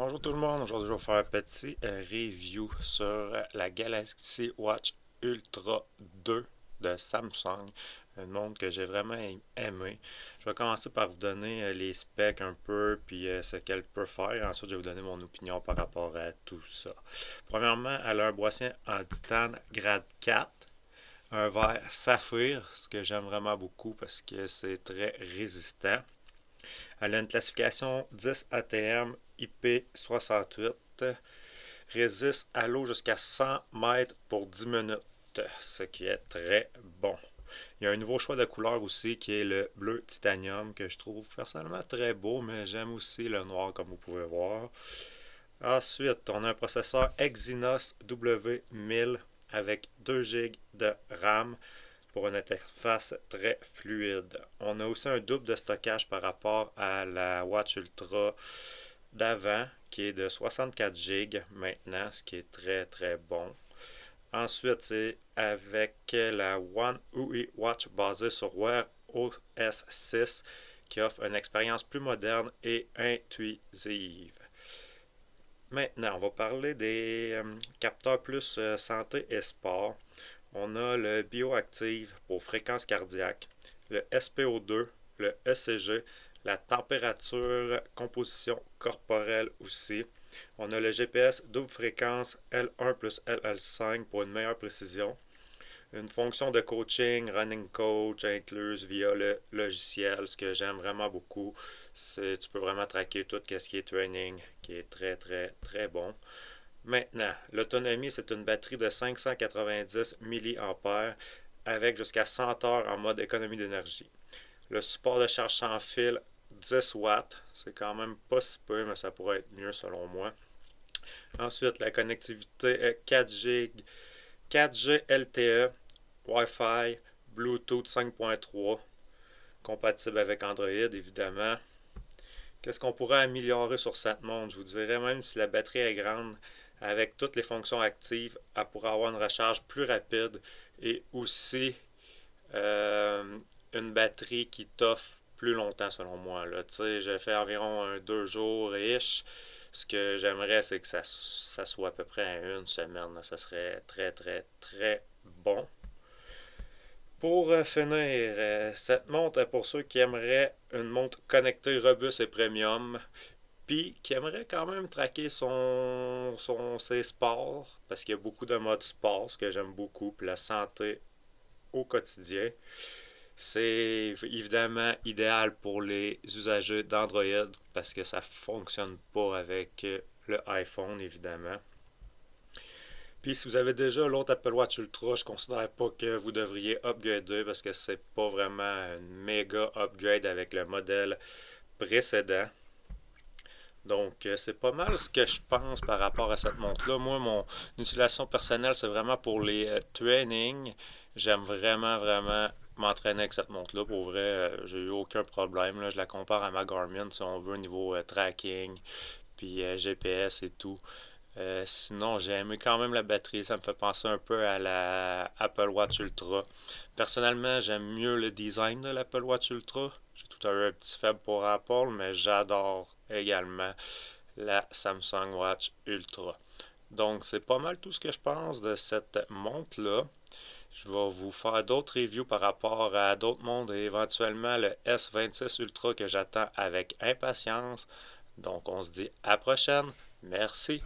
Bonjour tout le monde, aujourd'hui je vais faire un petit review sur la Galaxy Watch Ultra 2 de Samsung, une montre que j'ai vraiment aimé. Je vais commencer par vous donner les specs un peu, puis ce qu'elle peut faire. Ensuite, je vais vous donner mon opinion par rapport à tout ça. Premièrement, elle a un boîtier en titane grade 4, un verre saphir, ce que j'aime vraiment beaucoup parce que c'est très résistant. Elle a une classification 10 ATM IP68, résiste à l'eau jusqu'à 100 mètres pour 10 minutes, ce qui est très bon. Il y a un nouveau choix de couleur aussi qui est le bleu titanium que je trouve personnellement très beau, mais j'aime aussi le noir comme vous pouvez voir. Ensuite, on a un processeur Exynos W1000 avec 2 GB de RAM pour une interface très fluide. On a aussi un double de stockage par rapport à la Watch Ultra d'avant qui est de 64 GB maintenant, ce qui est très très bon. Ensuite, c'est avec la One UI Watch basée sur Wear OS 6 qui offre une expérience plus moderne et intuitive. Maintenant, on va parler des capteurs plus santé et sport. On a le bioactive pour fréquence cardiaque, le SPO2, le ECG, la température, composition corporelle aussi. On a le GPS double fréquence L1 plus LL5 pour une meilleure précision. Une fonction de coaching, running coach incluse via le logiciel, ce que j'aime vraiment beaucoup. C'est tu peux vraiment traquer tout ce qui est training, qui est très très très bon. Maintenant, l'autonomie, c'est une batterie de 590 mAh avec jusqu'à 100 heures en mode économie d'énergie. Le support de charge sans fil, 10 watts. C'est quand même pas si peu, mais ça pourrait être mieux selon moi. Ensuite, la connectivité est 4G, 4G LTE, Wi-Fi, Bluetooth 5.3, compatible avec Android évidemment. Qu'est-ce qu'on pourrait améliorer sur cette montre? Je vous dirais même si la batterie est grande, avec toutes les fonctions actives, elle pourrait avoir une recharge plus rapide et aussi euh, une batterie qui t'offre plus longtemps selon moi. Là. J'ai fait environ 2 jours-ish. Ce que j'aimerais, c'est que ça soit à peu près à une semaine. Là. Ça serait très, très, très bon. Pour finir, cette montre est pour ceux qui aimeraient une montre connectée robuste et premium, puis qui aimerait quand même traquer ses sports, parce qu'il y a beaucoup de modes sport, ce que j'aime beaucoup, puis la santé au quotidien. C'est évidemment idéal pour les usagers d'Android, parce que ça fonctionne pas avec le iPhone, évidemment. Puis si vous avez déjà l'autre Apple Watch Ultra, je considère pas que vous devriez upgrader parce que c'est pas vraiment un méga upgrade avec le modèle précédent. Donc, c'est pas mal ce que je pense par rapport à cette montre-là. Moi, mon utilisation personnelle, c'est vraiment pour les trainings. J'aime vraiment, vraiment m'entraîner avec cette montre-là. Pour vrai, j'ai eu aucun problème. Là. Je la compare à ma Garmin, si on veut, au niveau tracking, puis GPS et tout. Sinon, j'ai aimé quand même la batterie. Ça me fait penser un peu à la Apple Watch Ultra. Personnellement, j'aime mieux le design de l'Apple Watch Ultra. J'ai tout un petit faible pour Apple, mais j'adore également la Samsung Watch Ultra. Donc, c'est pas mal tout ce que je pense de cette montre-là. Je vais vous faire d'autres reviews par rapport à d'autres montres et éventuellement le S26 Ultra que j'attends avec impatience. Donc, on se dit à la prochaine. Merci.